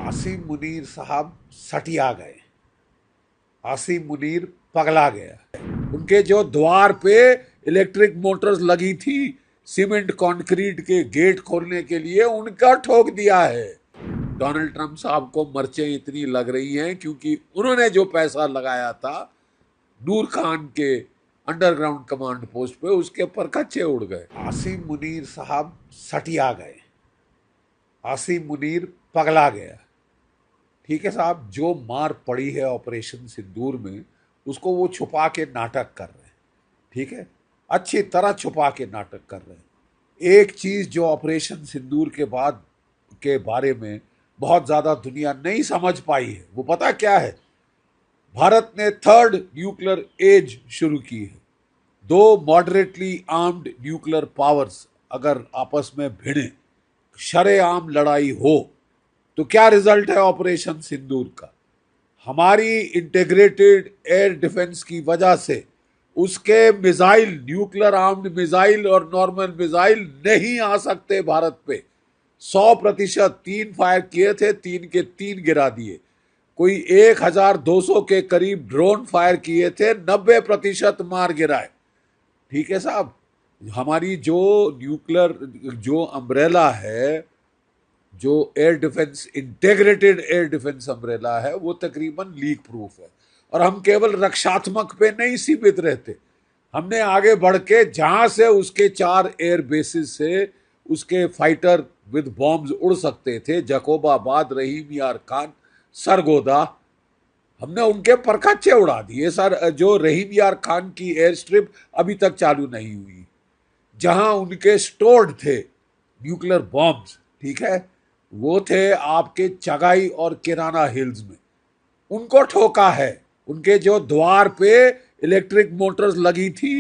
आसिम मुनीर साहब सटिया गए। आसिम मुनीर पगला गया। उनके जो द्वार पे इलेक्ट्रिक मोटर्स लगी थी सीमेंट कंक्रीट के गेट खोलने के लिए, उनका ठोक दिया है। डोनाल्ड ट्रंप साहब को मर्चें इतनी लग रही हैं क्योंकि उन्होंने जो पैसा लगाया था नूर खान के अंडरग्राउंड कमांड पोस्ट पे, उसके पर कच्चे उड़ गए। आसिम मुनीर साहब सटिया गए। आसिम मुनीर पगला गया। ठीक है साहब, जो मार पड़ी है ऑपरेशन सिंदूर में उसको वो छुपा के नाटक कर रहे हैं। ठीक है, अच्छी तरह छुपा के नाटक कर रहे हैं। एक चीज जो ऑपरेशन सिंदूर के बाद के बारे में बहुत ज्यादा दुनिया नहीं समझ पाई है, वो पता क्या है? भारत ने थर्ड न्यूक्लियर एज शुरू की है। दो मॉडरेटली आर्म्ड न्यूक्लियर पावर्स अगर आपस में भिड़े, शरेआम लड़ाई हो, तो क्या रिजल्ट है ऑपरेशन सिंदूर का? हमारी इंटीग्रेटेड एयर डिफेंस की वजह से उसके मिसाइल, न्यूक्लियर आर्म्ड मिसाइल और नॉर्मल मिसाइल नहीं आ सकते भारत पे। 100%। 3 फायर किए थे, 3 के 3 गिरा दिए। कोई 1200 के करीब ड्रोन फायर किए थे, 90% मार गिराए। ठीक है साहब, हमारी जो न्यूक्लियर जो अम्ब्रेला है, जो air defence, integrated air defence umbrella है, वो तकरीबन लीक प्रूफ है। और हम केवल रक्षात्मक पे नहीं सीमित रहते, हमने आगे बढ़ के जहां से उसके 4 एयर बेसिस से उसके फाइटर विद बॉम्ब्स उड़ सकते थे, जकोबाबाद, रहीम यार खान, सरगोदा, हमने उनके परखच्चे उड़ा दिए सर। जो रहीम यार खान की एयर स्ट्रिप अभी तक चालू नहीं हुई, जहां उनके स्टोर्ड थे न्यूक्लियर बॉम्ब्स, ठीक है, वो थे आपके चगाई और किराना हिल्स में, उनको ठोका है। उनके जो द्वार पे इलेक्ट्रिक मोटर्स लगी थी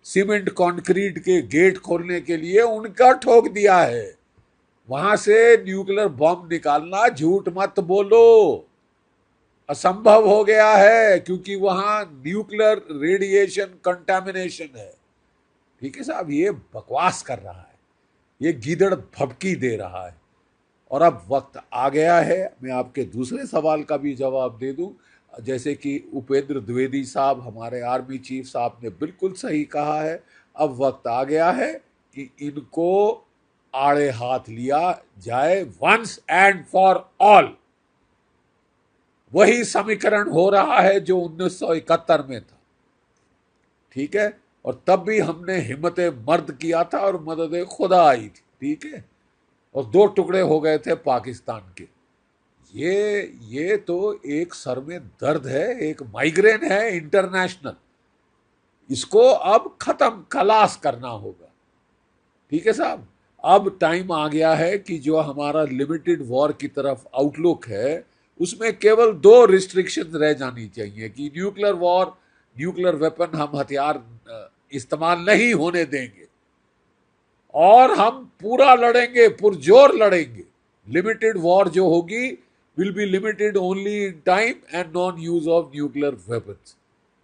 सीमेंट कंक्रीट के गेट खोलने के लिए, उनका ठोक दिया है। वहां से न्यूक्लियर बॉम्ब निकालना, झूठ मत बोलो, असंभव हो गया है, क्योंकि वहां न्यूक्लियर रेडिएशन कंटामिनेशन है। ठीक है साहब, ये बकवास कर रहा है, ये गीदड़ भभकी दे रहा है। और अब वक्त आ गया है, मैं आपके दूसरे सवाल का भी जवाब दे दूं। जैसे कि उपेंद्र द्विवेदी साहब, हमारे आर्मी चीफ साहब ने बिल्कुल सही कहा है, अब वक्त आ गया है कि इनको आड़े हाथ लिया जाए, वंस एंड फॉर ऑल। वही समीकरण हो रहा है जो 1971 में था। ठीक है, और तब भी हमने हिम्मत मर्द किया था और मदद खुदा आई थी। ठीक है, और 2 टुकड़े हो गए थे पाकिस्तान के। ये तो एक सर में दर्द है, एक माइग्रेन है इंटरनेशनल। इसको अब खत्म, खलास करना होगा। ठीक है साहब, अब टाइम आ गया है कि जो हमारा लिमिटेड वॉर की तरफ आउटलुक है, उसमें केवल 2 रिस्ट्रिक्शन रह जानी चाहिए कि न्यूक्लियर वॉर, न्यूक्लियर वेपन, हम हथियार इस्तेमाल नहीं होने देंगे और हम पूरा लड़ेंगे, पुरजोर लड़ेंगे। लिमिटेड वॉर जो होगी will be limited only in time and non use of nuclear weapons.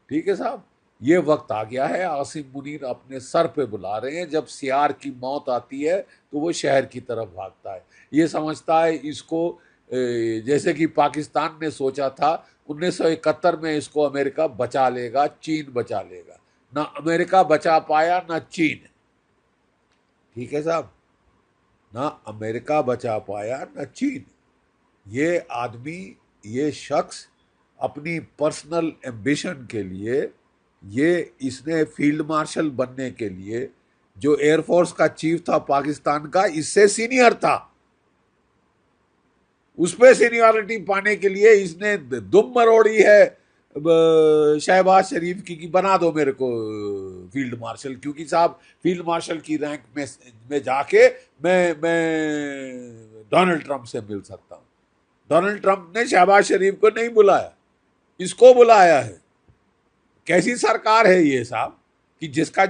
ठीक है साहब, ये वक्त आ गया है। आसिम मुनीर अपने सर पे बुला रहे हैं। जब सियार की मौत आती है तो वो शहर की तरफ भागता है, ये समझता है इसको, जैसे कि पाकिस्तान ने सोचा था 1971 में इसको अमेरिका बचा लेगा, चीन बचा लेगा। ना अमेरिका बचा पाया, ना चीन। ठीक है साहब, ना अमेरिका बचा पाया, ना चीन। ये आदमी, ये शख्स अपनी पर्सनल एम्बिशन के लिए, ये इसने फील्ड मार्शल बनने के लिए, जो एयरफोर्स का चीफ था पाकिस्तान का, इससे सीनियर था, उस पर सीनियरिटी पाने के लिए इसने दुम मरोड़ी है शहबाज शरीफ की कि बना दो मेरे को फील्ड मार्शल, क्योंकि साहब फील्ड मार्शल की रैंक में जाके मैं डोनाल्ड ट्रंप से मिल सकता हूं। डोनाल्ड ट्रंप ने शहबाज शरीफ को नहीं बुलाया, इसको बुलाया है। कैसी सरकार है ये साहब कि जिसका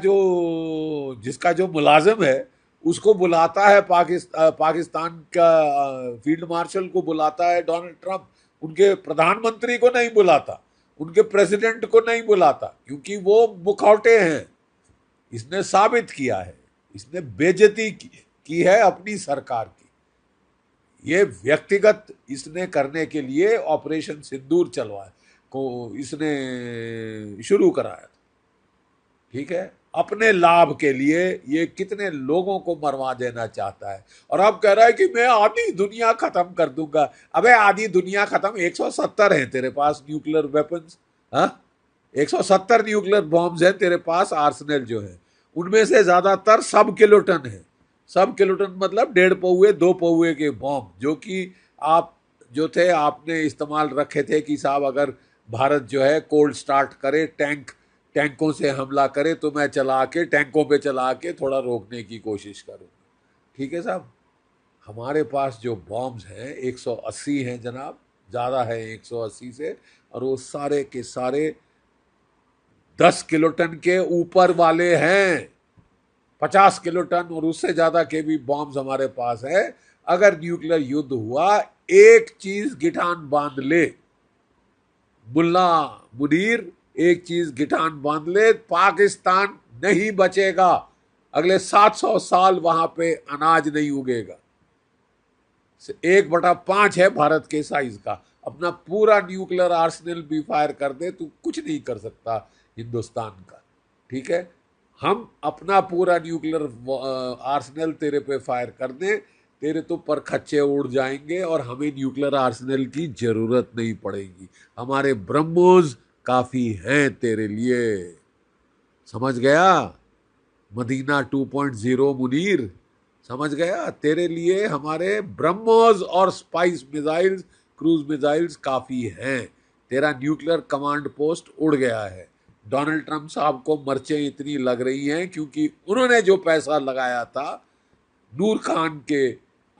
जो मुलाजिम है उसको बुलाता है पाकिस्तान का फील्ड मार्शल को बुलाता है डोनाल्ड ट्रंप, उनके प्रधानमंत्री को नहीं बुलाता, उनके प्रेसिडेंट को नहीं बुलाता, क्योंकि वो मुखौटे हैं। इसने साबित किया है, इसने बेइज्जती की है अपनी सरकार की। ये व्यक्तिगत इसने करने के लिए ऑपरेशन सिंदूर चलवाया को इसने शुरू कराया, ठीक है, अपने लाभ के लिए। ये कितने लोगों को मरवा देना चाहता है, और अब कह रहा है कि मैं आधी दुनिया खत्म कर दूंगा। अबे आधी दुनिया खत्म, 170 है तेरे पास न्यूक्लियर वेपन्स, हाँ, 170 न्यूक्लियर बॉम्ब्स हैं तेरे पास, आर्सेनल जो है, उनमें से ज्यादातर सब किलोटन है। सब किलोटन मतलब 1.5 पौए 2 पौए के बॉम्ब, जो कि आप जो थे आपने इस्तेमाल रखे थे कि साहब अगर भारत जो है कोल्ड स्टार्ट करे, टैंकों से हमला करे, तो मैं चला के टैंकों पे चला के थोड़ा रोकने की कोशिश करूँ। ठीक है साहब, हमारे पास जो बॉम्ब्स हैं 180 हैं जनाब, ज़्यादा है 180 से, और वो सारे के सारे 10 किलोटन के ऊपर वाले हैं। 50 किलोटन और उससे ज़्यादा के भी बॉम्ब्स हमारे पास है। अगर न्यूक्लियर युद्ध हुआ, एक चीज गिठान बांध ले मुल्ला मुनीर, एक चीज गिठान बांध ले, पाकिस्तान नहीं बचेगा। अगले 700 साल वहां पे अनाज नहीं उगेगा। 1/5 है भारत के साइज का। अपना पूरा न्यूक्लियर आर्सेनल भी फायर कर दे, तू कुछ नहीं कर सकता हिंदुस्तान का। ठीक है, हम अपना पूरा न्यूक्लियर आर्सेनल तेरे पे फायर कर दे, तेरे तो परखच्चे उड़ जाएंगे और हमें न्यूक्लियर आर्सेनल की जरूरत नहीं पड़ेगी। हमारे ब्रह्मोस काफी हैं तेरे लिए। समझ गया? मदीना 2.0 मुनीर, समझ गया? तेरे लिए हमारे ब्रह्मोस और स्पाइस मिसाइल्स, क्रूज मिसाइल्स काफी हैं। तेरा न्यूक्लियर कमांड पोस्ट उड़ गया है। डोनाल्ड ट्रंप साहब को मर्चें इतनी लग रही हैं क्योंकि उन्होंने जो पैसा लगाया था नूर खान के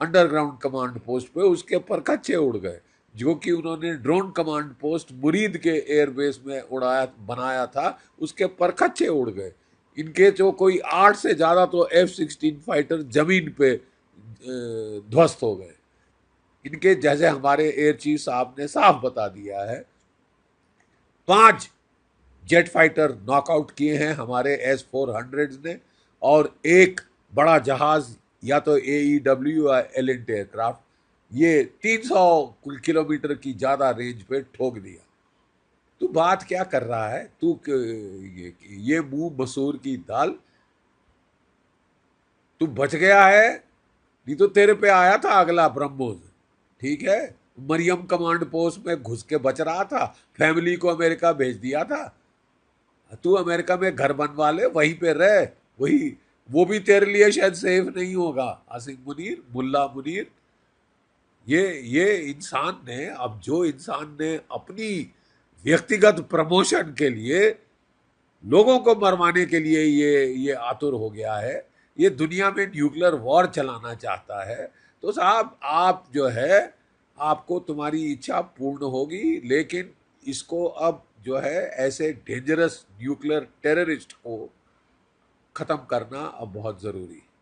अंडरग्राउंड कमांड पोस्ट पे, उसके परखच्चे उड़ गए। जो कि उन्होंने ड्रोन कमांड पोस्ट मुरीद के एयरबेस में उड़ाया बनाया था, उसके परखच्चे उड़ गए। इनके जो कोई 8 से ज्यादा तो F-16 फाइटर जमीन पे ध्वस्त हो गए। इनके जैसे हमारे एयर चीफ साहब ने साफ बता दिया है, 5 जेट फाइटर नॉकआउट किए हैं हमारे S-400 ने, और एक बड़ा जहाज या तो AEW या एलिंट एयरक्राफ्ट, ये 300 किलोमीटर की ज्यादा रेंज पे ठोक दिया। तू बात क्या कर रहा है? तू ये मुंह मसूर की दाल, तू बच गया है, नहीं तो तेरे पे आया था अगला ब्रह्मोस। ठीक है, मरियम कमांड पोस्ट में घुस के बच रहा था, फैमिली को अमेरिका भेज दिया था। तू अमेरिका में घर बनवा ले, वहीं पे रह, वही वो भी तेरे लिए शायद सेफ नहीं होगा। आसिम मुनीर, मुल्ला मुनीर, ये इंसान ने, अब जो इंसान ने अपनी व्यक्तिगत प्रमोशन के लिए लोगों को मरवाने के लिए ये आतुर हो गया है, ये दुनिया में न्यूक्लियर वॉर चलाना चाहता है, तो साहब आप जो है, आपको तुम्हारी इच्छा पूर्ण होगी, लेकिन इसको अब जो है ऐसे डेंजरस न्यूक्लियर टेररिस्ट को खत्म करना अब बहुत जरूरी है।